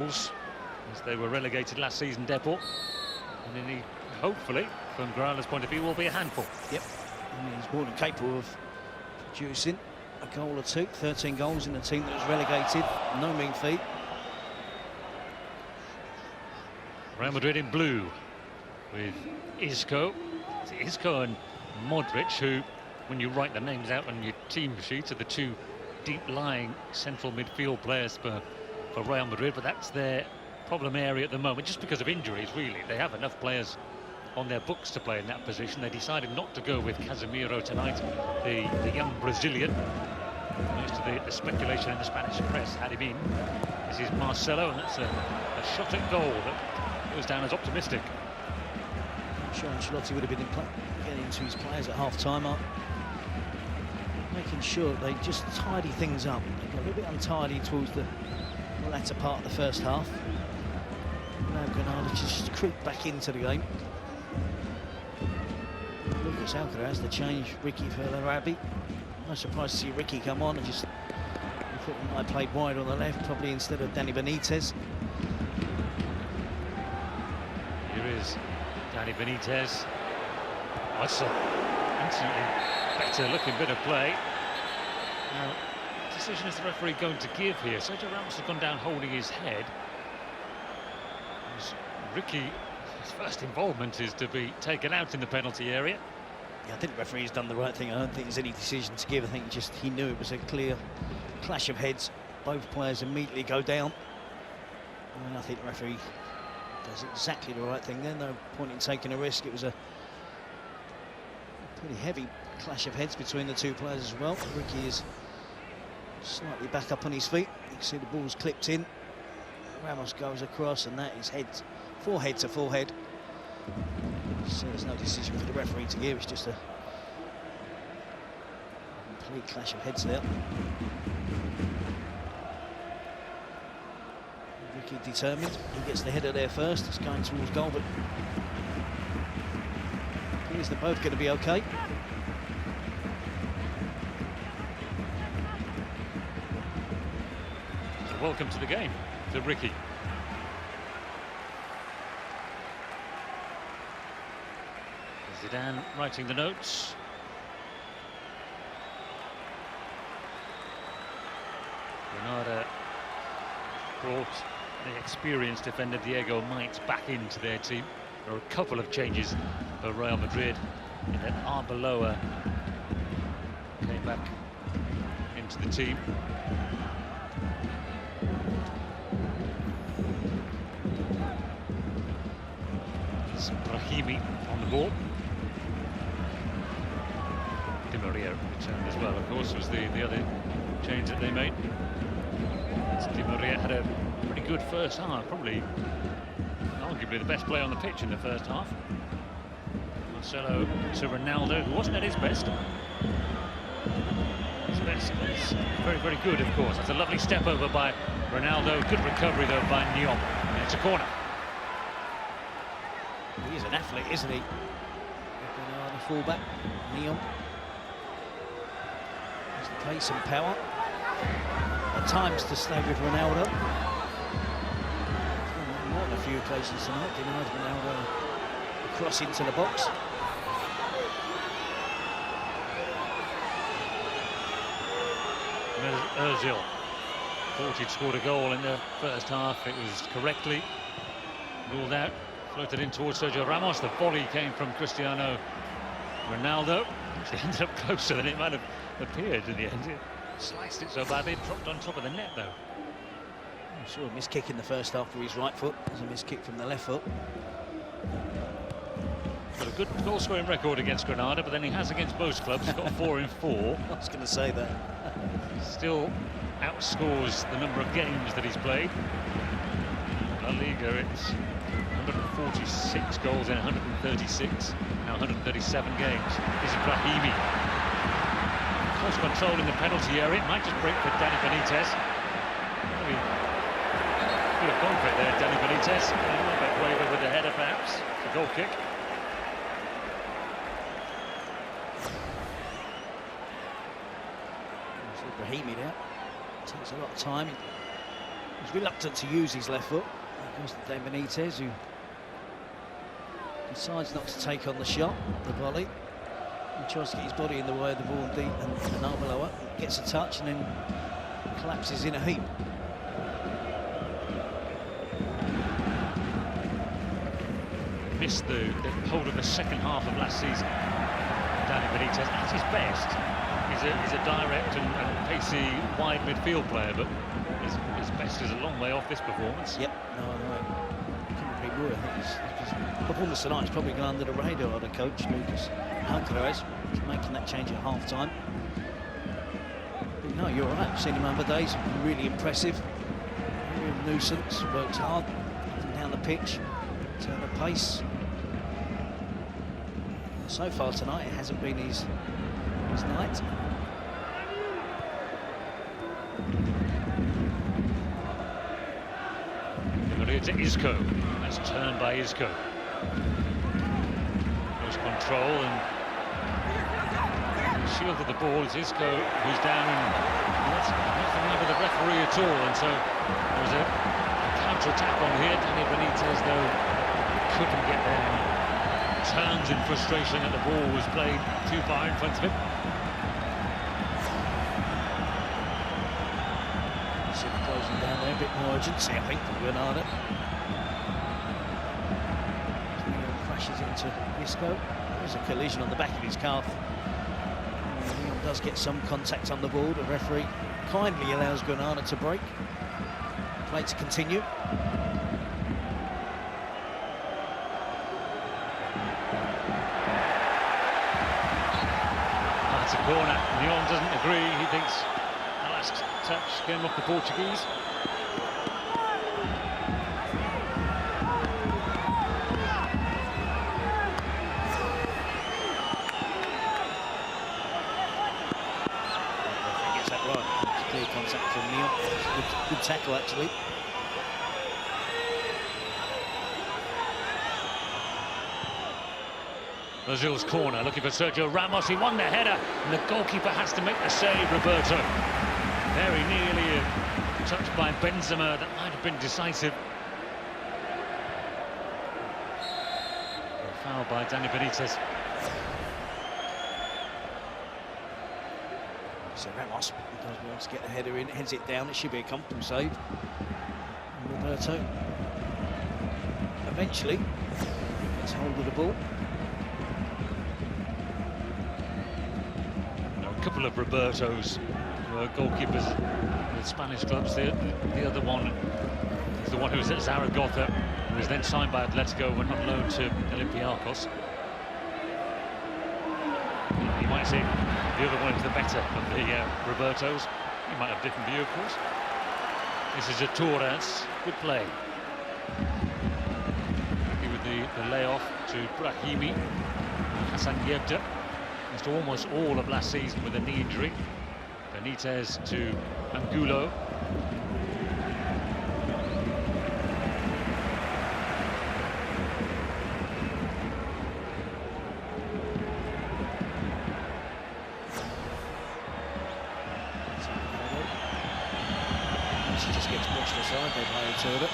as they were relegated last season, Depot, and then he, hopefully, from Granada's point of view, will be a handful. Yep, I mean, he's more than capable of producing a goal or two. 13 goals in a team that was relegated, no mean feat. Real Madrid in blue with Isco. It's Isco and Modric, who, when you write the names out on your team sheet, are the two deep-lying central midfield players for Real Madrid, but that's their problem area at the moment, just because of injuries, really. They have enough players on their books to play in that position. They decided not to go with Casemiro tonight, the young Brazilian. Most of the speculation in the Spanish press had him in. This is Marcelo, and that's a shot at goal that goes down as optimistic. I'm sure Ancelotti would have been getting into his players at half-time, making sure they just tidy things up. They got a little bit untidy towards the latter part of the first half. Now Granada just creep back into the game. Lucas Alcaraz, the change, Ricky for Arabi. No surprise to see Ricky come on, and just thought he might have played wide on the left, probably instead of Dani Benitez. Here is Dani Benitez. That's an instantly better looking bit of play. Now, decision is the referee going to give here? Sergio Ramos has gone down holding his head. Ricky, his first involvement is to be taken out in the penalty area. Yeah, I think the referee's done the right thing. I don't think there's any decision to give. I think he knew it was a clear clash of heads. Both players immediately go down. And I think the referee does exactly the right thing. There's no point in taking a risk. It was a pretty heavy clash of heads between the two players as well. Ricky is slightly back up on his feet. You can see the ball's clipped in. Ramos goes across, and that is forehead to forehead. So there's no decision for the referee to give. It's just a complete clash of heads there. Ricky determined. He gets the header there first. It's going towards goal, but it appears they're both going to be okay. So welcome to the game to Ricky. Zidane writing the notes. Granada brought the experienced defender Diego Mites back into their team. There are a couple of changes for Real Madrid in that Arbeloa came back into the team. It's Brahimi on the ball. Di Maria returned as well, of course, was the other change that they made. Di Maria had a pretty good first half, probably arguably the best player on the pitch in the first half. Marcelo to Ronaldo, who wasn't at his best. His best is very, very good, of course. That's a lovely step over by Ronaldo. Good recovery, though, by Nyom. And it's a corner. He's an athlete, isn't he? The fullback, Nyom. Has the pace and power. At times to stay with Ronaldo. More than a few occasions tonight. Denied Ronaldo a cross into the box. Ozil thought he'd scored a goal in the first half. It was correctly ruled out. Floated in towards Sergio Ramos. The volley came from Cristiano Ronaldo. Actually ended up closer than it might have appeared in the end. It sliced it so badly, it dropped on top of the net, though. I saw a missed kick in the first half with his right foot. There's a missed kick from the left foot. Got a good goal-scoring record against Granada, but then he has against most clubs. He's got 4 in 4. I was going to say that. Still outscores the number of games that he's played. La Liga, it's 146 goals in 136, now 137 games. This is Brahimi. Close control in the penalty area. It might just break for Dani Benitez. Maybe could have gone for it there, Dani Benitez. A little bit waver with the header, perhaps. The goal kick. Brahimi there. Takes a lot of time. He's reluctant to use his left foot. There goes to Benitez, who decides not to take on the shot, the volley. He tries to get his body in the way of the ball deep and Arbeloa gets a touch and then collapses in a heap. Missed the hold of the second half of last season. Danny Benitez at his best. He's a direct and pacey wide midfield player, but his best is a long way off this performance. Yep, no, I couldn't agree more. I think his performance tonight is probably gone under the radar of the coach, Lucas Alcaraz, making that change at half-time. But no, you're right. I've seen him other days. Really impressive. Real nuisance. Works hard up and down the pitch. Turn of pace. So far tonight, it hasn't been his night. To Isco. That's turned by Isco. Close control and shielded the ball. It's Isco who's down and that's nothing over the referee at all. And so there was a counter-attack on here. Danny Benitez, though, couldn't get there. Turns in frustration that the ball was played too far in front of him. Closing down there, a bit more urgency, I think, from Granada. Crashes into Isco. There's a collision on the back of his calf. Leon does get some contact on the ball. The referee kindly allows Granada to break. Play to continue. That's a corner. Leon doesn't agree. He thinks the last touch came off the Portuguese. Gets that right. It's clear contact from Leon. Good tackle, actually. Brazil's corner, looking for Sergio Ramos. He won the header, and the goalkeeper has to make the save, Roberto. Very nearly a touch by Benzema that might have been decisive. A foul by Danny Benitez. So Ramos does want to get the header in, heads it down. It should be a comfortable save. And Roberto eventually gets hold of the ball. A couple of Robertos who are goalkeepers with Spanish clubs. The other one is the one who was at Zaragoza, who was then signed by Atletico, went on loan to Olympiacos. You might say the other one is the better of the Robertos. You might have a different view, of course. This is a Torres. Good play. Happy with the layoff to Brahimi. Hassan Yebda. Missed almost all of last season with a knee injury. Benitez to Angulo. She just gets pushed aside by Turner.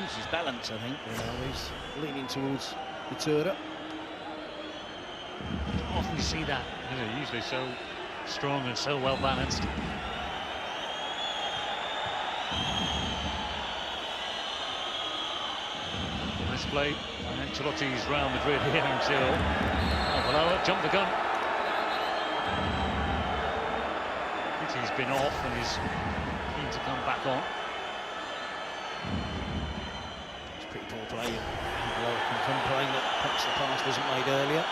Loses balance, I think. He's leaning towards the Turner. Often you see that, usually so strong and so well balanced. Nice play by Ancelotti's Real Madrid here until Arbeloa jumped the gun. He's been off and is keen to come back on. It's pretty poor play. Arbeloa can complain that perhaps the pass wasn't made earlier.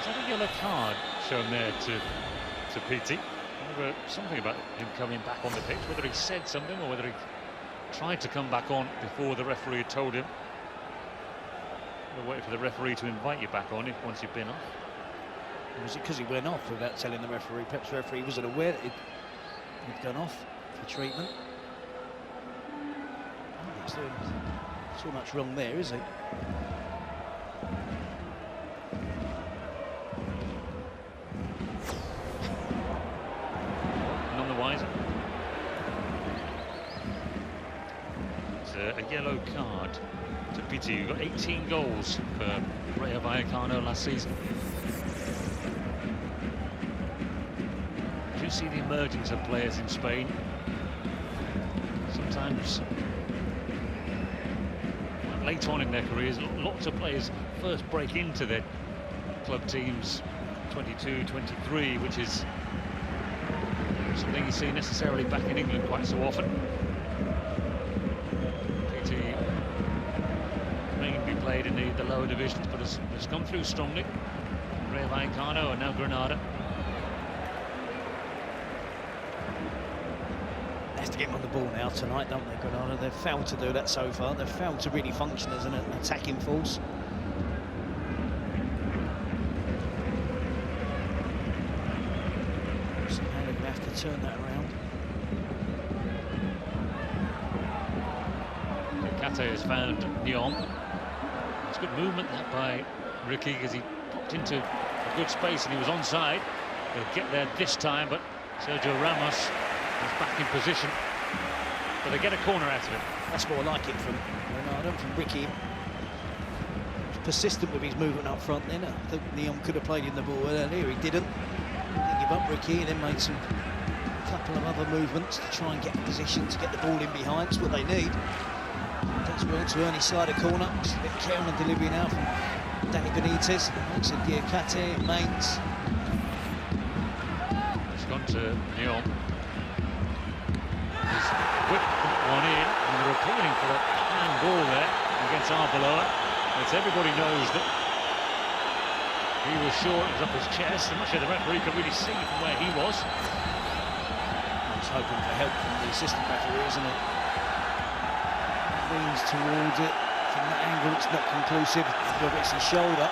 Is that a yellow card shown there to Pity? Something about him coming back on the pitch, whether he said something or whether he tried to come back on before the referee had told him. We'll wait for the referee to invite you back on once you've been off. Was it because he went off without telling the referee? Perhaps the referee wasn't aware that he'd gone off for treatment. I don't think he's doing too much wrong there, is he? a yellow card. It's a pity. You got 18 goals for Rayo Vallecano last season. You see the emergence of players in Spain. Sometimes late on in their careers, lots of players first break into their club teams 22, 23, which is something you see necessarily back in England quite so often. PT mainly played in the lower divisions, but has come through strongly. Rayo Vallecano and now Granada. They have to get him on the ball now tonight, don't they, Granada? They've failed to do that so far. They've failed to really function as an attacking force. Somehow they're going to have to turn that around. Kate has found Nyon. It's good movement that by Ricky, as he popped into a good space and he was onside. He'll get there this time, but Sergio Ramos is back in position. But they get a corner out of it. That's more like it from Granada, from Ricky. Persistent with his movement up front then. I think Nyon could have played in the ball earlier, he didn't. Didn't give up Ricky, and then made a couple of other movements to try and get in position to get the ball in behind. That's what they need. That's well to earn his side a corner. Just a bit careful on delivery now from Danny Benitez. Makes it Diakate, Mains. It's gone to Nyon. He's whipped one in, and they're appealing for a handball there against Arbeloa. Everybody knows that he was short, it was up his chest. I'm not sure the referee could really see from where he was. He's hoping for help from the assistant referee, isn't it? Leans towards it. From that angle, it's not conclusive. Whether it's his shoulder.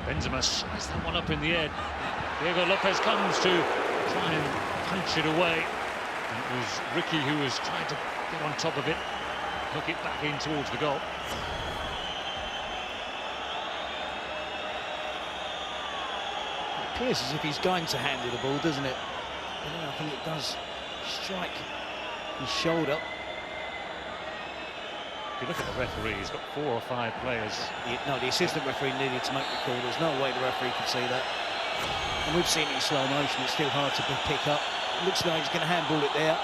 Benzema slices that one up in the air. Diego Lopez comes to try and punch it away. And it was Ricky who was trying to get on top of it, hook it back in towards the goal. It appears as if he's going to handle the ball, doesn't it? I think it does strike his shoulder. If you look at the referee, he's got 4 or 5 players. No, the assistant referee needed to make the call. There's no way the referee could see that. And we've seen it in slow motion. It's still hard to pick up. It looks like he's going to handball it there.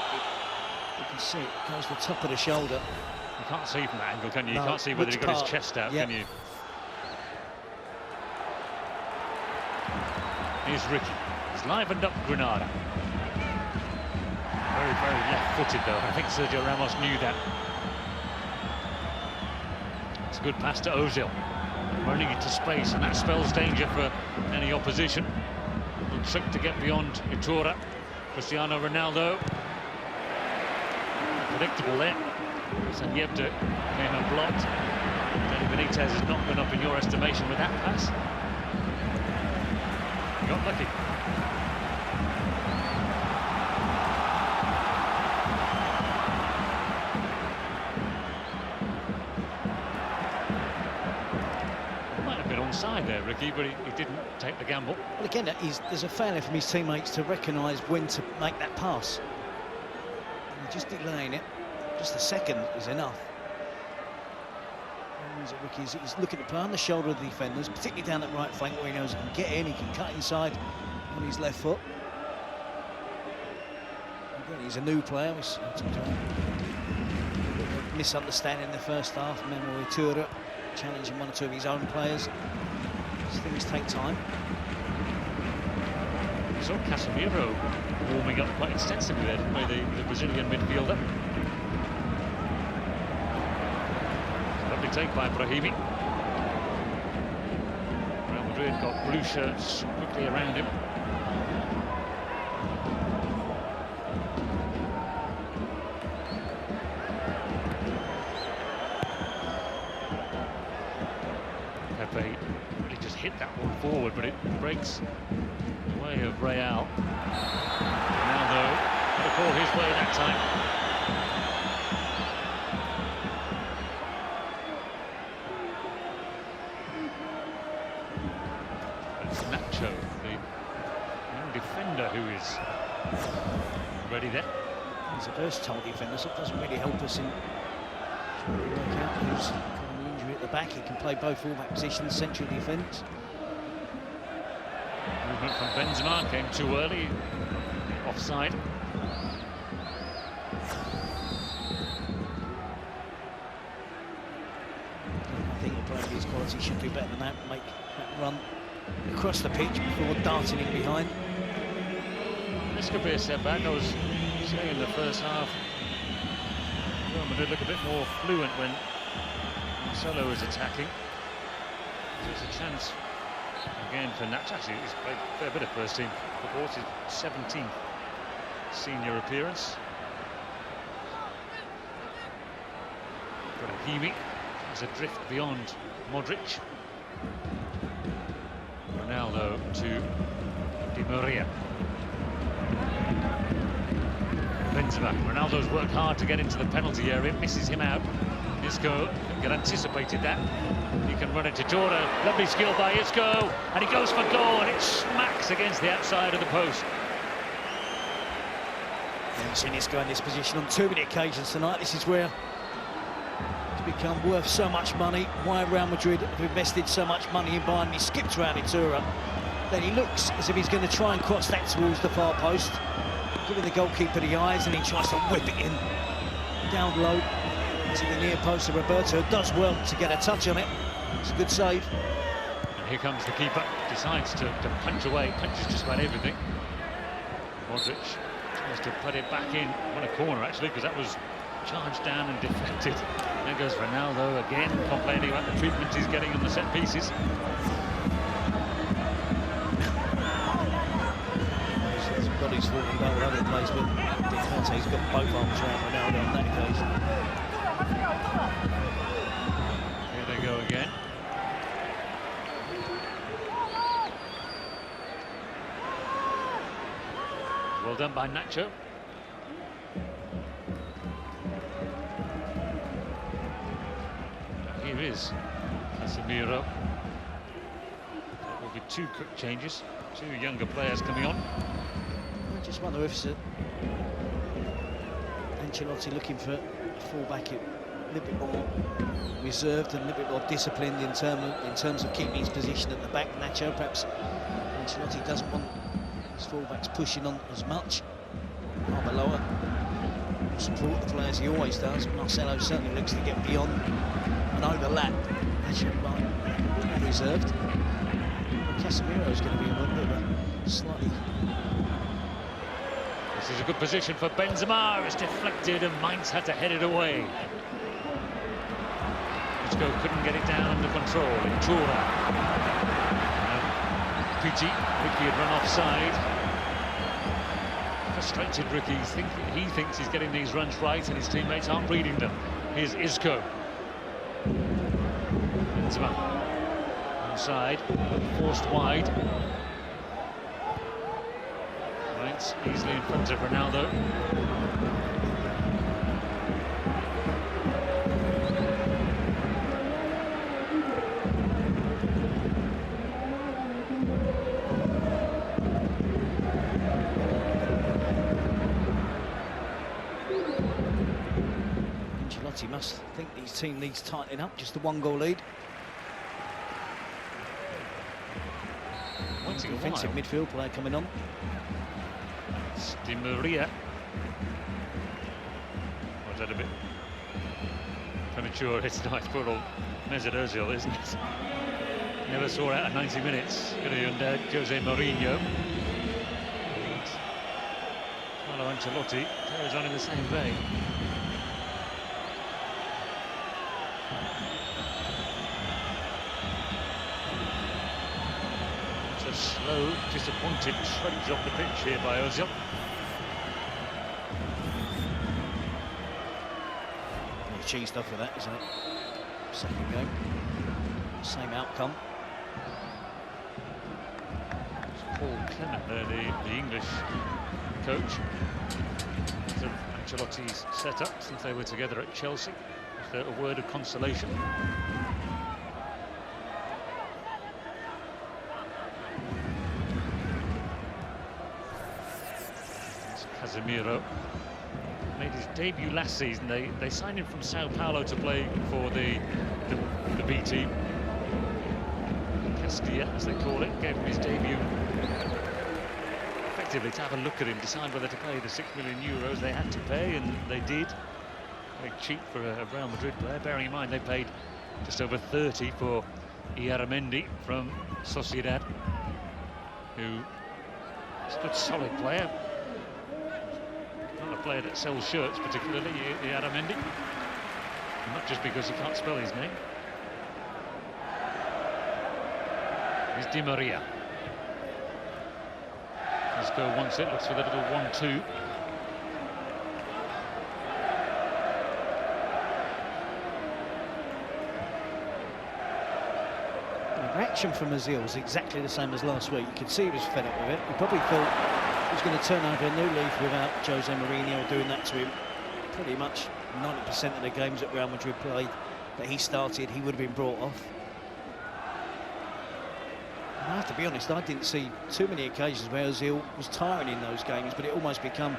You can see it goes to the top of the shoulder. You can't see from that angle, can you? No, you can't see whether he got his chest out, can you? Here's Ricky. He's livened up Granada. Very, very left-footed, though. I think Sergio Ramos knew that. It's a good pass to Ozil. Running into space, and that spells danger for any opposition. Good trick to get beyond Iturra. Cristiano Ronaldo. Predictable there. Sanjebde came and blocked. Danny Benitez has not gone up in your estimation with that pass. Got lucky. Onside there, Ricky, but he didn't take the gamble. Well, again, there's a failure from his teammates to recognise when to make that pass. And just delaying it, just a second is enough. He's looking to play on the shoulder of the defenders, particularly down that right flank where he knows he can get in, he can cut inside on his left foot. Again, he's a new player. We talked about a misunderstanding in the first half. Memo Iturra challenging 1 or 2 of his own players. These things take time. We saw Casemiro warming up quite extensively there, didn't we, the Brazilian midfielder. Lovely take by Brahimi. Real Madrid got blue shirts quickly around him. Pepe really just hit that one forward, but it breaks the way of Real. Ronaldo got a call his way that time. That's Nacho, the young defender who is ready there. He's a versatile defender, so it doesn't really help us in trying to work out who's got an injury at the back. He can play both full-back positions, central defence. Movement from Benzema came too early, offside. I think the player of his quality should do better than that, make that run across the pitch before darting in behind. This could be a setback. I was saying in the first half, Real Madrid look a bit more fluent when Marcelo is attacking. There's a chance again for Nacho. Actually, he's played a fair bit of first team football. It's his 17th senior appearance. Brahimi has a drift beyond Modric. Ronaldo to Di Maria. Benzema. Ronaldo's worked hard to get into the penalty area, misses him out. Isco had anticipated that. He can run into Jordan. Lovely skill by Isco, and he goes for goal, and it smacks against the outside of the post. We've seen Isco in this position on too many occasions tonight. This is where it's become worth so much money. Why Real Madrid have invested so much money in buying. He skips around Iturra. Then he looks as if he's going to try and cross that towards the far post, giving the goalkeeper the eyes, and he tries to whip it in down low to the near post of Roberto. Does well to get a touch on it. It's a good save. And here comes the keeper, decides to punch away, punches just about everything. Modric tries to put it back in, on a corner actually, because that was charged down and deflected. There goes Ronaldo again, complaining about the treatment he's getting on the set pieces. His body's falling about all over the place, but he's got both arms around Ronaldo on that occasion. Here they go again. Well done by Nacho. And here is Casemiro. There will be two quick changes, two younger players coming on. I just wonder if it's Ancelotti looking for a full-back a little bit more reserved and a little bit more disciplined in terms of keeping his position at the back. Nacho, perhaps Ancelotti doesn't want his full-backs pushing on as much. Arbeloa support the players he always does. Marcelo certainly looks to get beyond and overlap. Nacho might be reserved. Casemiro is going to be a little bit of a slightly... This is a good position for Benzema. It's deflected and Mainz had to head it away. Isco couldn't get it down under control. Iturra. Ricky had run offside. Frustrated Ricky. He thinks he's getting these runs right and his teammates aren't reading them. Here's Isco. Benzema. Inside. Forced wide. Mainz easily in front of Ronaldo. Ancelotti must think his team needs tightening up. Just the one-goal lead. Defensive midfield player coming on. Di Maria. Was that a bit premature? It's nice for all Mesut Ozil, isn't it? Never saw out at 90 minutes. Under Jose Mourinho. Carlo Ancelotti carries on in the same vein. It's a slow, disappointed trudge off the pitch here by Ozil. Cheesed off with that, isn't it? Second game, same outcome. Paul Clement there, the English coach of Ancelotti's setup since they were together at Chelsea. Just a word of consolation. Casemiro made his debut last season. They signed him from Sao Paulo to play for the B team, Castilla as they call it. Gave him his debut effectively to have a look at him, decide whether to pay the €6 million they had to pay, and they did. Very cheap for a Real Madrid player, bearing in mind they paid just over 30 for Iaramendi from Sociedad, who is a good solid player. Not a player that sells shirts particularly, Iaramendi. Not just because he can't spell his name. Here's Di Maria. Isco wants it, looks for the little 1-2. The reaction from Ozil was exactly the same as last week. You could see he was fed up with it. He probably thought he was going to turn over a new leaf without Jose Mourinho doing that to him. Pretty much 90% of the games that Real Madrid played that he started, he would have been brought off. I have to be honest, I didn't see too many occasions where Ozil was tiring in those games, but it almost become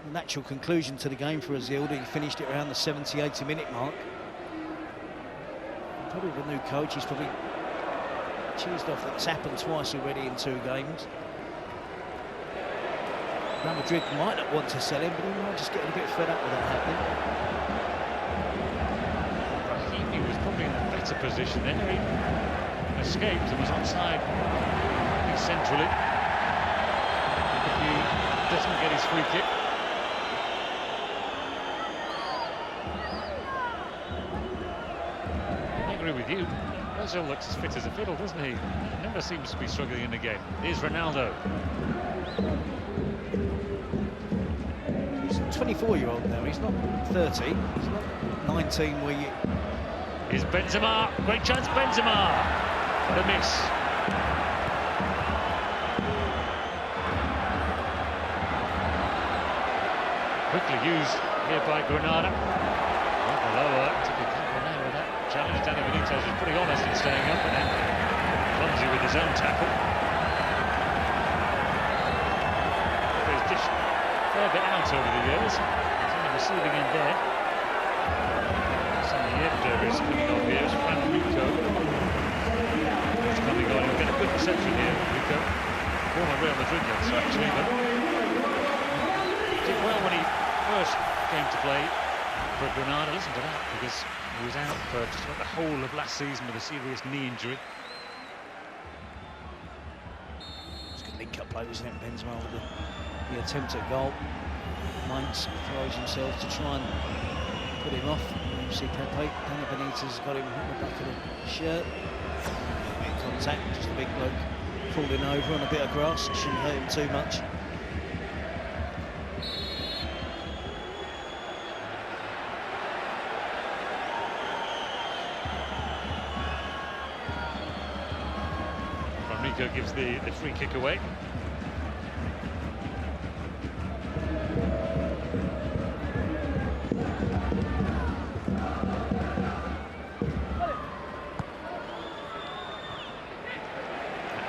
a natural conclusion to the game for Ozil that he finished it around the 70-80 minute mark. Probably with a new coach, he's probably cheesed off that it's happened twice already in 2 games. Real Madrid might not want to sell him, but he might just get a bit fed up with that happening. Brahimi was probably in a better position there. He escaped and was onside centrally. If he doesn't get his free kick. I agree with you. Ozil looks as fit as a fiddle, doesn't he? Never seems to be struggling in the game. Here's Ronaldo. He's a 24-year-old now, he's not 30, he's not 19 where you... Here's Benzema, great chance, Benzema! What a miss. Quickly used here by Granada. Lower to be careful now with that challenge. Danny Benitez was pretty honest in staying up, and then clumsy with his own tackle. He's dished a fair bit out over the years. He's on the receiving end there. Santiago is coming on here. It's Rico. He's coming on. He'll get a good reception here, Rico. Former Real Madrid youngster, actually, but did well when he first came to play for Granada. Listen to that, because he was out for just about the whole of last season with a serious knee injury. It's a good link-up play, wasn't it, Benzema, with the attempt at goal. Mainz throws himself to try and put him off. You see Pepe, Danny Benitez got him on the back of the shirt. Bit of contact, just a big bloke falling over on a bit of grass. It shouldn't hurt him too much. Rico gives the free kick away.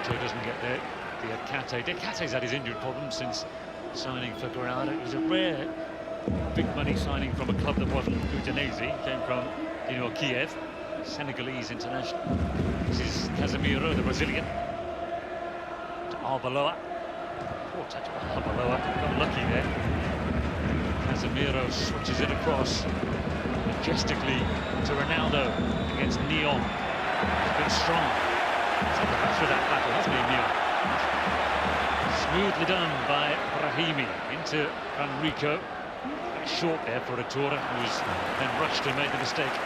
Doesn't get there. Diacate's had his injury problem since signing for Granada. It was a rare big money signing from a club that wasn't Udinese. He came from Kiev, Senegalese international. This is Casemiro, the Brazilian. To Arbeloa. Poor touch by Arbeloa. Got lucky there. Casemiro switches it across majestically to Ronaldo against Neon. He's been strong. He's had the best of that battle, hasn't he, Neon? Smoothly done by Brahimi into Enrico. Very short there for Atura, who was then rushed and made the mistake.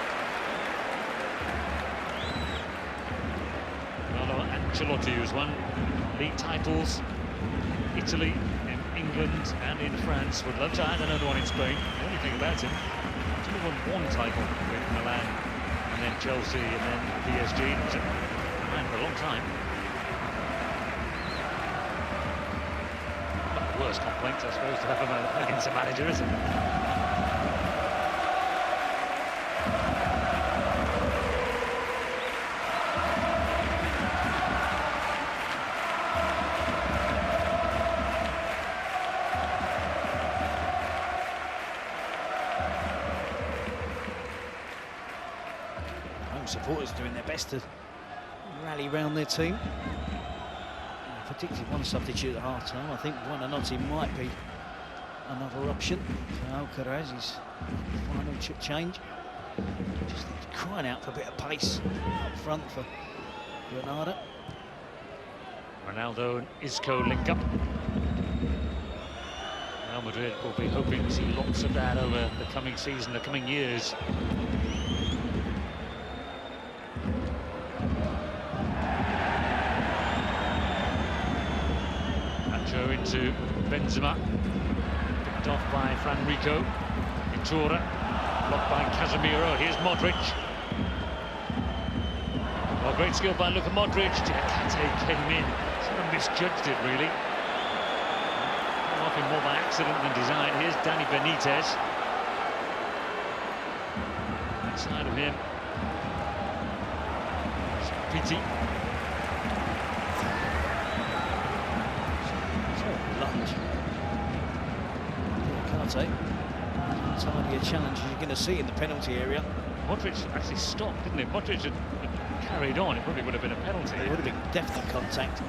Carlo Ancelotti, who's won league titles, Italy, in England and in France, would love to add another one in Spain. The only thing about him, he's only won one title with Milan, and then Chelsea, and then PSG. He was at Milan for a long time. Not the worst complaint, I suppose, to have against a manager, is it? Home supporters doing their best to rally round their team. Particularly one substitute at half-time. I think Buonanotte might be another option for Alcaraz, his final change. Just crying out for a bit of pace up front for Granada. Ronaldo and Isco link up. Real Madrid will be hoping to see lots of that over the coming season, the coming years. Nacho into Benzema, picked off by Franrico. Vitora, blocked by Casemiro. Here's Modric. Well, great skill by Luka Modric. Diakate came in, sort of misjudged it really. Often more by accident than design. Here's Dani Benitez. Inside of him, Pity. Lunge. Diakate. Entirely a challenge as you're going to see in the penalty area. Modric actually stopped, didn't he? Modric had carried on, it probably would have been a penalty. It would have been definite contact.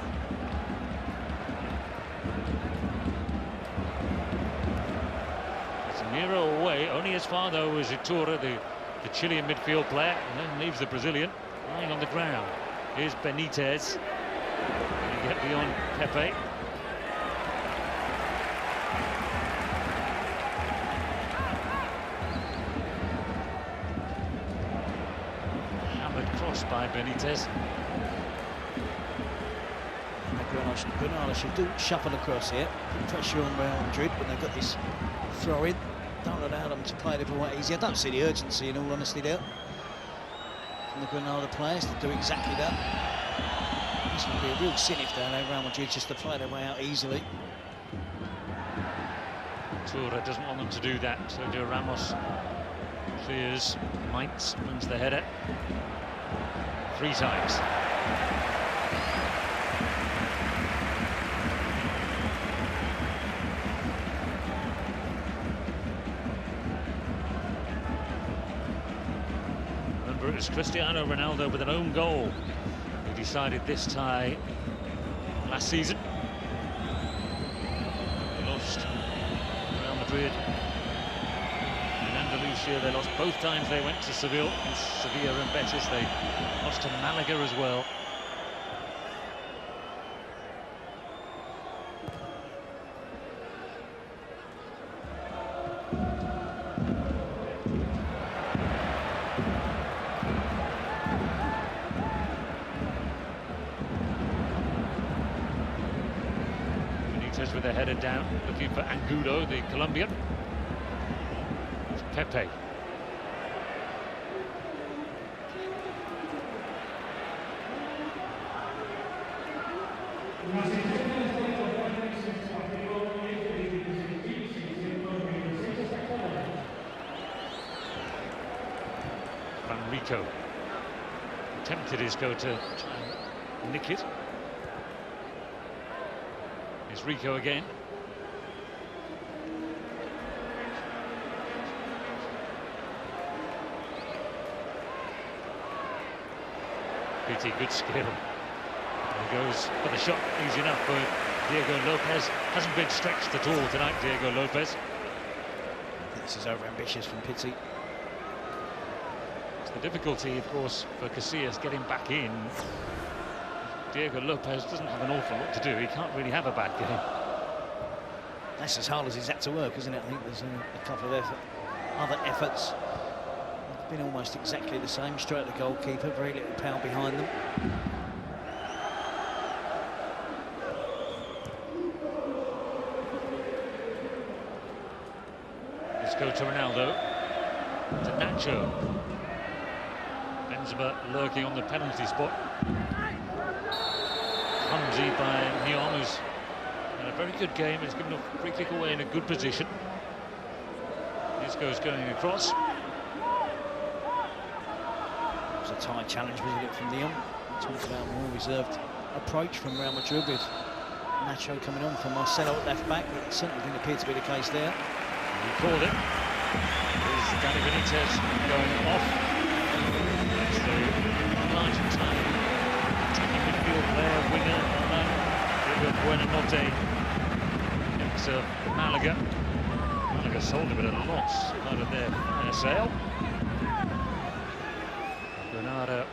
Casemiro away, only as far though as Vitora, the Chilean midfield player, and then leaves the Brazilian lying on the ground. Here's Benitez. Can he get beyond Pepe? Cross by Benitez. Granada should do shuffle across here. Pressure on Real Madrid when they've got this throw in. Don't allow them to play it every way easy. I don't see the urgency, in all honesty, there from the Granada players to do exactly that. This would be a real sin if they allow Real Madrid just to play their way out easily. Tura doesn't want them to do that. Sergio Ramos clears. Mainz wins the header 3 times. Remember, it was Cristiano Ronaldo with an own goal who decided this tie last season. They lost Real Madrid. They lost both times they went to Seville, and Sevilla and Betis. They lost to Malaga as well. Benitez with a header down, looking for Angulo, the Colombian. Pepe. Franrico attempted his go to try and nick it. Here's Rico again. Pity, good skill. He goes for the shot, easy enough for Diego Lopez. Hasn't been stretched at all tonight, Diego Lopez. This is over-ambitious from Pity. It's the difficulty, of course, for Casillas getting back in. Diego Lopez doesn't have an awful lot to do. He can't really have a bad game. That's as hard as he's had to work, isn't it? I think there's a couple of other efforts. Been almost exactly the same. Straight at the goalkeeper, very little power behind them. Let's go to Ronaldo, to Nacho. Benzema lurking on the penalty spot. Clumsy by Nyon, who's had a very good game. He's given a free kick away in a good position. Isco's going across. A tight challenge, wasn't it, from Lyon? Talked about a more reserved approach from Real Madrid with Nacho coming on for Marcelo at left back. It certainly didn't appear to be the case there. He called it. There's Dani Benitez going off. That's the sold a bit of loss out of their fire sale. Granada,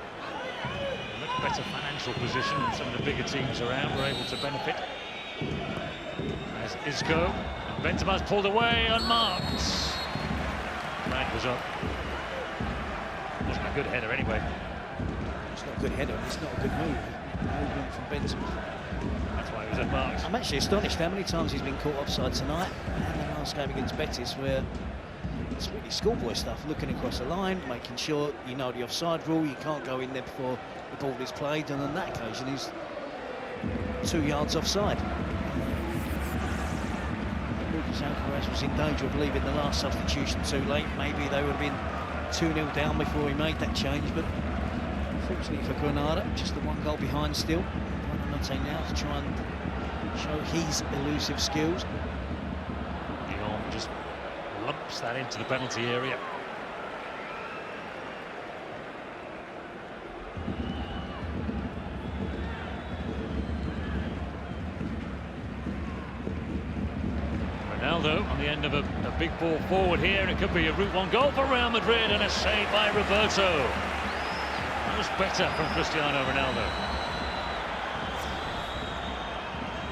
a much better financial position than some of the bigger teams around, were able to benefit. As Isco, and Benzema's pulled away, unmarked. Flag was up. Wasn't a good header anyway. It's not a good header, it's not a good move. Movement from Benzema. That's why he was unmarked. I'm actually astonished how many times he's been caught offside tonight. And the last game against Betis, where it's really schoolboy stuff, looking across the line, making sure you know the offside rule, you can't go in there before the ball is played, and on that occasion he's 2 yards offside. Lucas Alcaraz was in danger of leaving the last substitution too late. Maybe they would have been 2-0 down before he made that change, but fortunately for Granada, just the 1 goal behind still. Buonanotte now to try and show his elusive skills. Lyon just lumps that into the penalty area. Ronaldo on the end of a big ball forward here. It could be a Route 1 goal for Real Madrid, and a save by Roberto. That was better from Cristiano Ronaldo.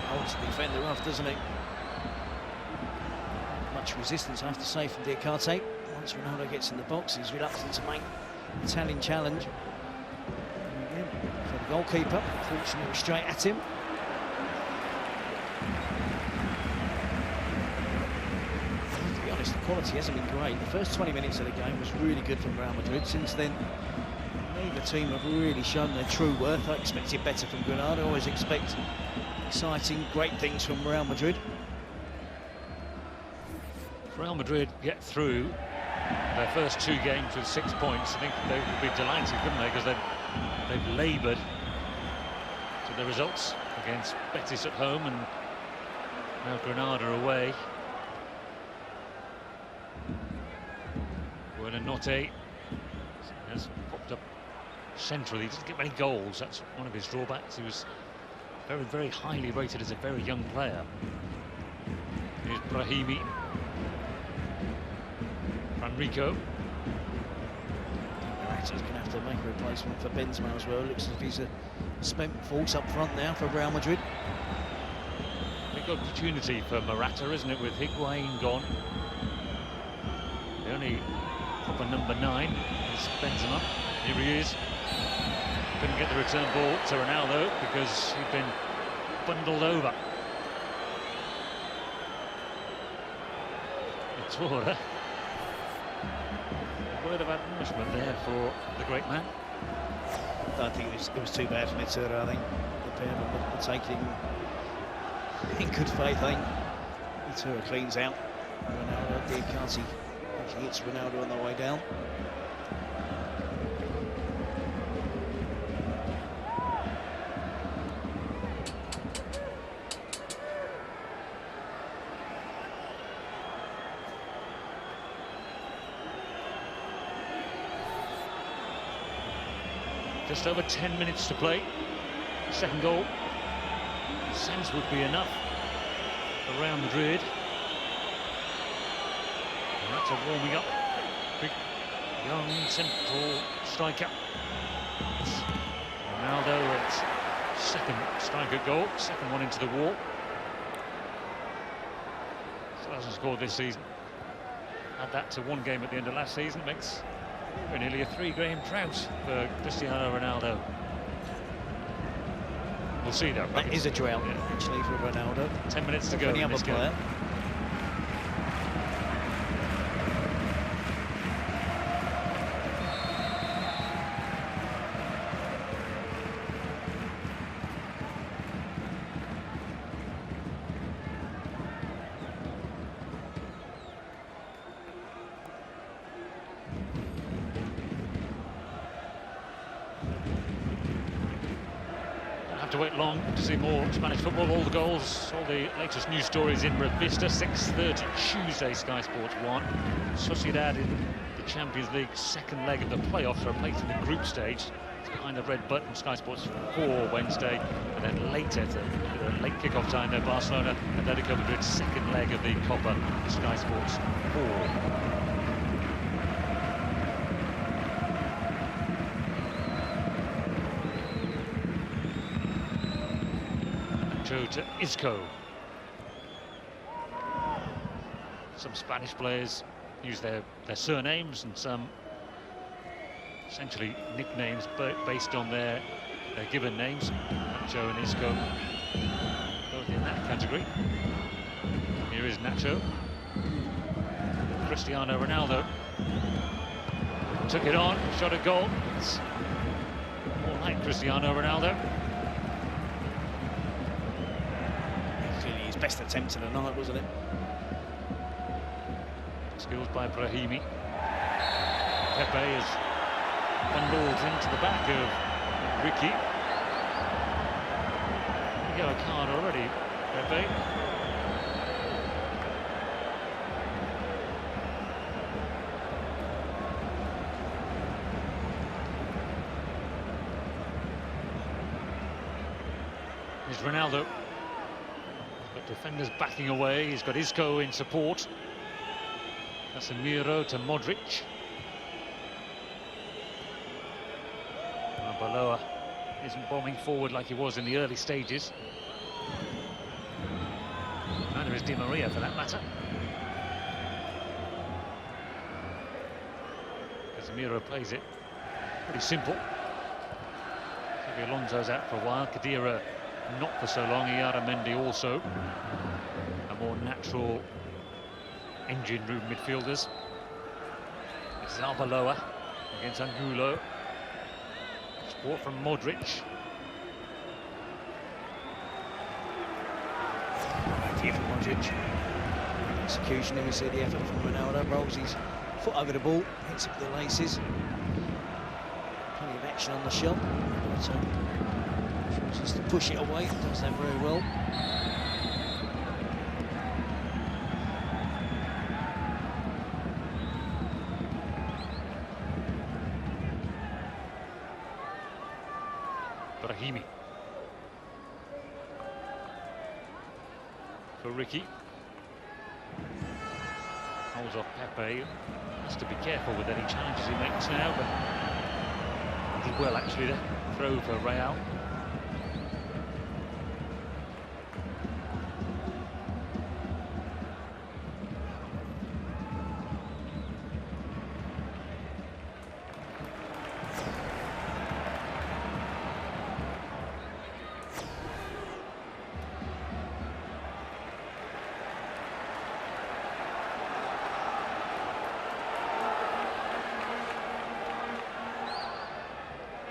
Holds the defender off, doesn't he? Much resistance, I have to say, from Diakate. Once Ronaldo gets in the box, he's reluctant to make an Italian challenge. And again, for the goalkeeper, fortunately straight at him. To be honest, the quality hasn't been great. The first 20 minutes of the game was really good from Real Madrid. Since then, neither team have really shown their true worth. I expected better from Granada. I always expect exciting, great things from Real Madrid. If Real Madrid get through their first 2 games with 6 points, I think they would be delighted, couldn't they? Because they've laboured to the results against Betis at home and now Granada away. Buonanotte has popped up centrally. He doesn't get many goals. That's one of his drawbacks. He was very, very highly rated as a very young player. Here's Brahimi. Enrico. Morata's going to have to make a replacement for Benzema as well. Looks as if he's a spent force up front now for Real Madrid. Big opportunity for Morata, isn't it, with Higuain gone? The only proper number 9 is Benzema. Here he is. Couldn't get the return ball to Ronaldo because he'd been bundled over. It's order. Word of admonishment there for the great man. I don't think it was too bad for Mitsura. I think the pair of them were taking in good faith. I think Mitsura cleans out Ronaldo. Diakate actually hits Ronaldo on the way down. Just over 10 minutes to play. Second goal, sense would be enough for Real Madrid. And that's a warming up. Big, young, central striker. Ronaldo, it's second striker goal, second one into the wall. So hasn't scored this season. Add that to 1 game at the end of last season, makes nearly a 3-game drought for Cristiano Ronaldo. We'll see though. That is a drought, actually, for Ronaldo. 10 minutes to go. Any other player. To wait long to see more Spanish football. All the goals, all the latest news stories in Revista. 6:30 Tuesday, Sky Sports 1. Sociedad in the Champions League second leg of the playoffs for a place in the group stage. It's behind the red button, Sky Sports 4 Wednesday, and then later, the late kick-off time there, Barcelona, Atletico Madrid's second leg of the Copa, Sky Sports 4. To Isco. Some Spanish players use their surnames, and some essentially nicknames based on their given names. Nacho and Isco, both in that category. Here is Nacho. Cristiano Ronaldo took it on, shot a goal. It's more like Cristiano Ronaldo. Best attempt of the night, wasn't it? Skills by Brahimi. Pepe is bundled into the back of Ricky. Yellow card already, Pepe. Here's Ronaldo. Defenders backing away. He's got Isco in support. Casemiro to Modric. Arbeloa isn't bombing forward like he was in the early stages. Neither is Di Maria, for that matter. Casemiro plays it pretty simple. Xabi Alonso's out for a while. Khedira not for so long. Mendy also. A more natural engine room midfielders. This is Arbeloa against Angulo. Support from Modric. Modric. Execution, we see the effort from Ronaldo. Rolls his foot over the ball, hits it with the laces. Plenty of action on the shot. So, just to push it away, does that very well. Brahimi. For Ricky. Holds off Pepe. Has to be careful with any challenges he makes now, but he did well actually there. Throw for Real.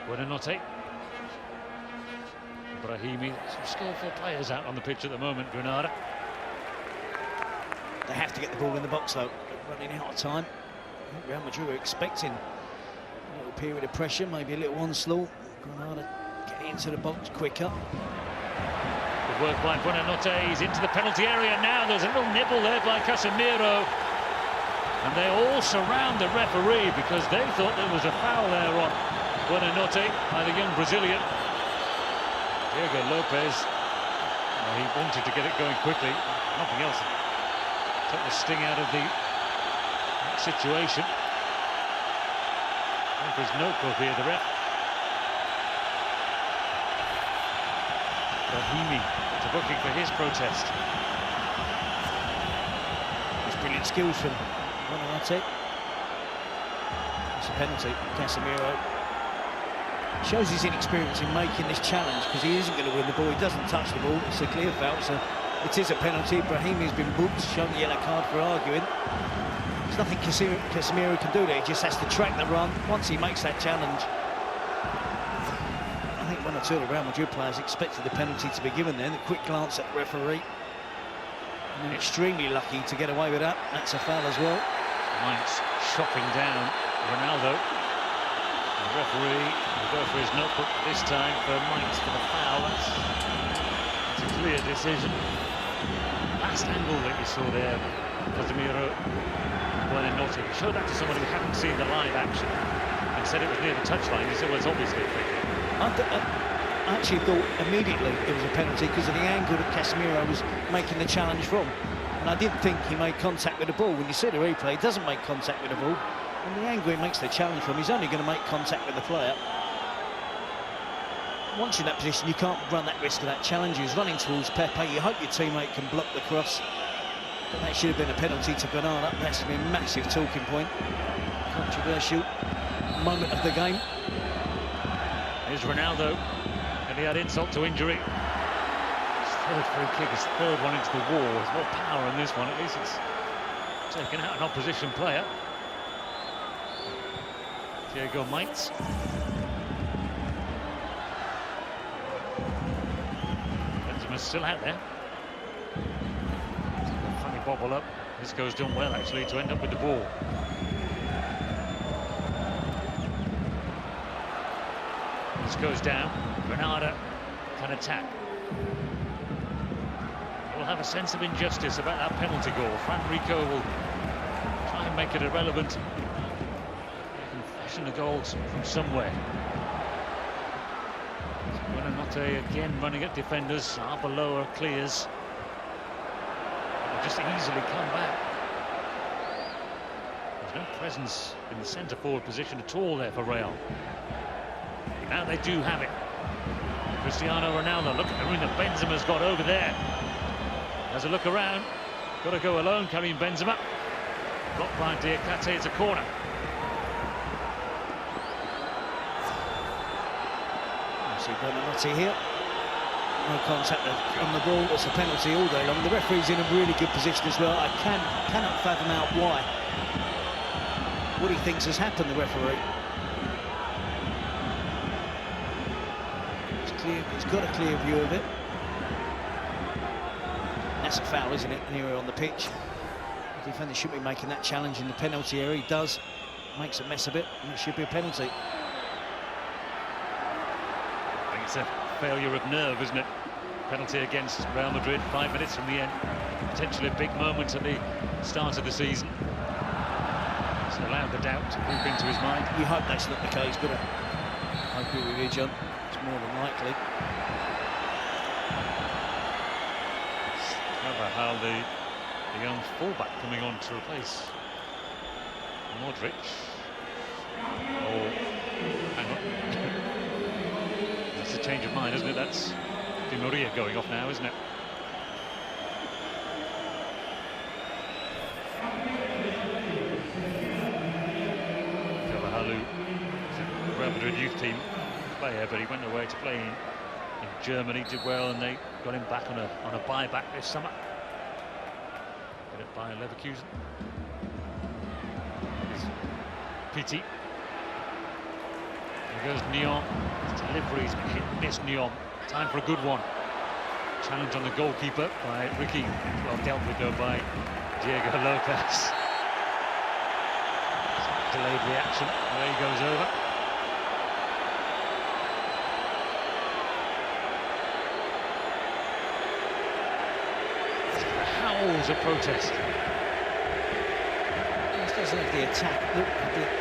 Buonanotte. Brahimi, some skillful players out on the pitch at the moment, Granada. They have to get the ball in the box though, running out of time. Real Madrid were expecting a little period of pressure, maybe a little onslaught. Granada getting into the box quicker. Good work by Buonanotte, he's into the penalty area now. There's a little nibble there by Casemiro. And they all surround the referee because they thought there was a foul there on Buonanotte by the young Brazilian. Diego Lopez, he wanted to get it going quickly, nothing else. Took the sting out of the situation. Referee's notebook here, the ref. Brahimi to booking for his protest. It's brilliant skills from Buonanotte. It's a penalty, Casemiro. Shows his inexperience in making this challenge because he isn't going to win the ball. He doesn't touch the ball. It's a clear foul, so it is a penalty. Brahimi's been booked, shown the yellow card for arguing. There's nothing Casemiro can do there. He just has to track the run. Once he makes that challenge, I think one or two of the Real Madrid players expected the penalty to be given then. A quick glance at the referee. And extremely lucky to get away with that. That's a foul as well. Mainz chopping down Ronaldo. The referee will go for his notebook this time for Mainz for the foul. That's a clear decision. Last angle that you saw there, Casemiro, Buonanotte, showed that to somebody who hadn't seen the live action. and said it was near the touchline. He said, well, it's obviously a free kick. I actually thought immediately it was a penalty because of the angle that Casemiro was making the challenge from. And I didn't think he made contact with the ball. When you see the replay, he doesn't make contact with the ball. And the angle he makes the challenge from, he's only going to make contact with the player. Once you're in that position, you can't run that risk of that challenge. He was running towards Pepe. You hope your teammate can block the cross. But that should have been a penalty to Granada. That's been a massive talking point. Controversial moment of the game. Here's Ronaldo, and he had insult to injury. His third free kick, his third one into the wall. There's more power in this one. At least it's taken out an opposition player. Diego Mites. Benzema's still out there. A funny bobble up. Isco's done well actually to end up with the ball. This goes down. Granada can attack. We'll have a sense of injustice about that penalty goal. Fran Rico will try and make it irrelevant. They can fashion the goals from somewhere. Buonanotte again running at defenders. Arbeloa clears. They'll just easily come back. There's no presence in the centre forward position at all there for Real. Now they do have it. Cristiano Ronaldo, look at the room that Benzema's got over there. Has a look around. Got to go alone, Karim Benzema. Blocked by Diakate, it's a corner. You see Buonanotte here. No contact on the ball. It's a penalty all day long. The referee's in a really good position as well. I cannot fathom out why. What he thinks has happened, the referee. He's got a clear view of it. That's a foul, isn't it, anywhere on the pitch? The defender shouldn't be making that challenge in the penalty area. He does, makes a mess of it, and it should be a penalty. I think it's a failure of nerve, isn't it? Penalty against Real Madrid, 5 minutes from the end. Potentially a big moment at the start of the season. It's allowed the doubt to creep into his mind. You hope that's not the case, but I agree with you, John. It's more than likely. However, how the young fullback coming on to replace Modric. Oh, hang on. That's a change of mind, isn't it? That's Di Maria going off now, isn't it? Carvalho, Real Madrid youth team player, but he went away to play in Germany, did well, and they got him back on a buyback this summer. Got it by Leverkusen. Pity. There goes Neon. His delivery's been hit and miss, Neon. Time for a good one. Challenge on the goalkeeper by Ricky. Well dealt with though by Diego Lopez. Delayed reaction. There he goes over. Howls of protest. This doesn't have the attack, the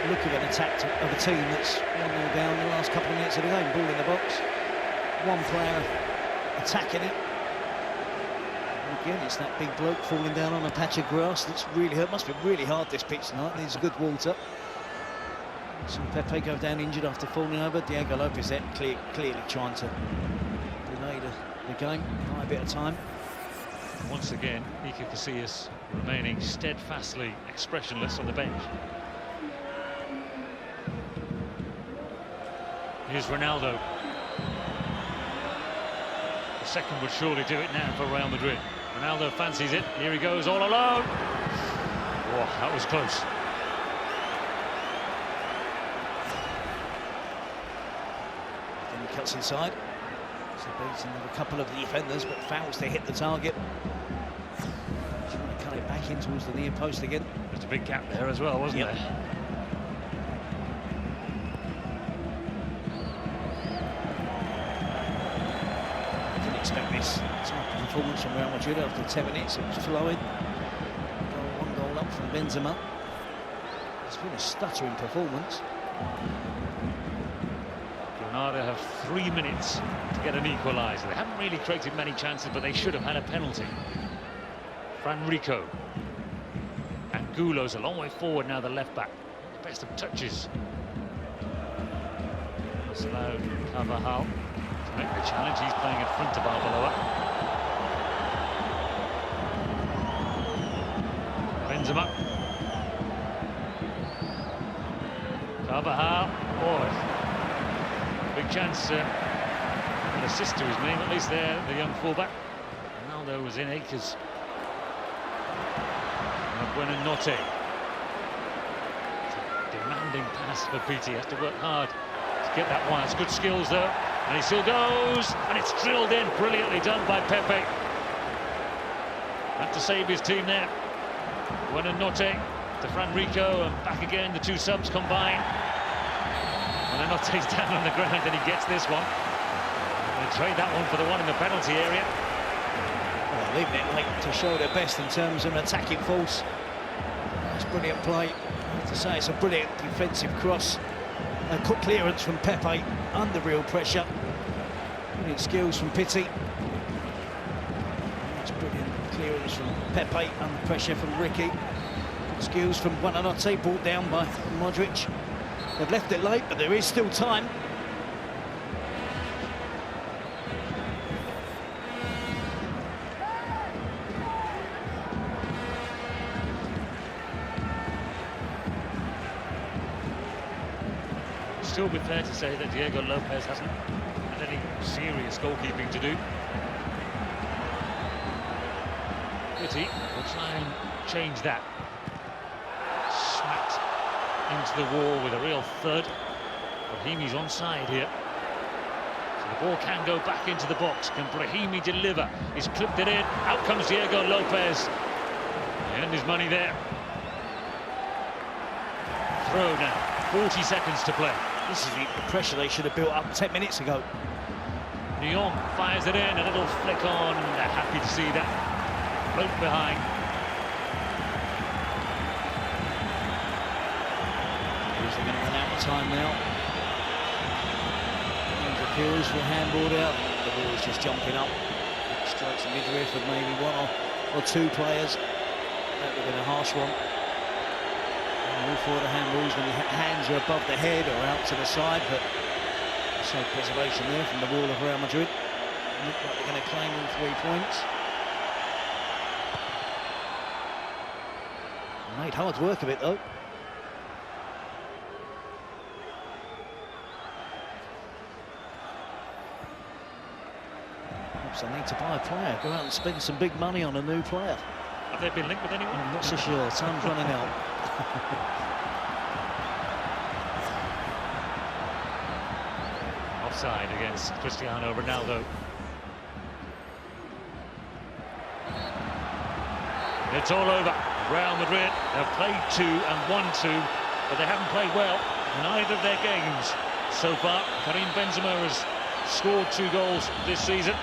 look of an attack of a team that's 1-0 down the last couple of minutes of the game. Ball in the box. One player attacking it. And again, it's that big bloke falling down on a patch of grass that's really hurt. Must be really hard, this pitch tonight. Needs a good water. So Pepe go down injured after falling over. Diego Lopez there clearly trying to delay the game. Buy a bit of time. Once again, Iker Casillas remaining steadfastly expressionless on the bench. Here's Ronaldo. The second would surely do it now for Real Madrid. Ronaldo fancies it. Here he goes all alone. Oh, that was close. Then he cuts inside. So beats another couple of the defenders, but fails to hit the target. Trying to cut it back in towards the near post again. There's a big gap there as well, wasn't there? I didn't expect this type of performance from Real Madrid after 10 minutes. It was flowing. One goal up from Benzema. It's been a stuttering performance. Granada have 3 minutes to get an equaliser. They haven't really created many chances, but they should have had a penalty. Franrico. Angulo's a long way forward now, the left-back. Best of touches. It's allowed Carvajal to make the challenge. He's playing in front of Arbeloa. Benzema. Carvajal. Oh, big chance. An assist to his name, at least there, the young fullback. Ronaldo was in acres. Buonanotte. Demanding pass for Pity. Has to work hard to get that one. It's good skills though, and he still goes, and it's drilled in. Brilliantly done by Pepe. Had to save his team there. Buonanotte to Franrico, and back again. The two subs combine. Buonanotte's down on the ground, and he gets this one. They trade that one for the one in the penalty area. Well, leaving it late to show their best in terms of an attacking force. That's brilliant play. I have to say, it's a brilliant defensive cross. A quick clearance from Pepe under real pressure. Brilliant skills from Pity. That's brilliant clearance from Pepe under pressure from Ricky. Good skills from Buonanotte, brought down by Modric. They've left it late, but there is still time. Still be fair to say that Diego Lopez hasn't had any serious goalkeeping to do. Pity will try and change that. Smacked into the wall with a real thud. Brahimi's onside here. So the ball can go back into the box. Can Brahimi deliver? He's clipped it in. Out comes Diego Lopez. He earned his money there. Throw now. 40 seconds to play. This is the pressure they should have built up 10 minutes ago. Nyon fires it in, a little flick on. They're happy to see that. Float behind. They're going to run out of time now. And appeals for a handball out. The ball is just jumping up. Strikes the midriff of maybe one or two players. That would have been a harsh one. All for the handballs when your hands are above the head or out to the side, but so preservation there from the wall of Real Madrid. Look like they're going to claim all 3 points. Made hard work of it though. Perhaps they need to buy a player, go out and spend some big money on a new player. Have they been linked with anyone? I'm not so sure, time's running out. Offside against Cristiano Ronaldo. It's all over. Real Madrid have played 2 and won 2, but they haven't played well in either of their games so far. Karim Benzema has scored 2 goals this season.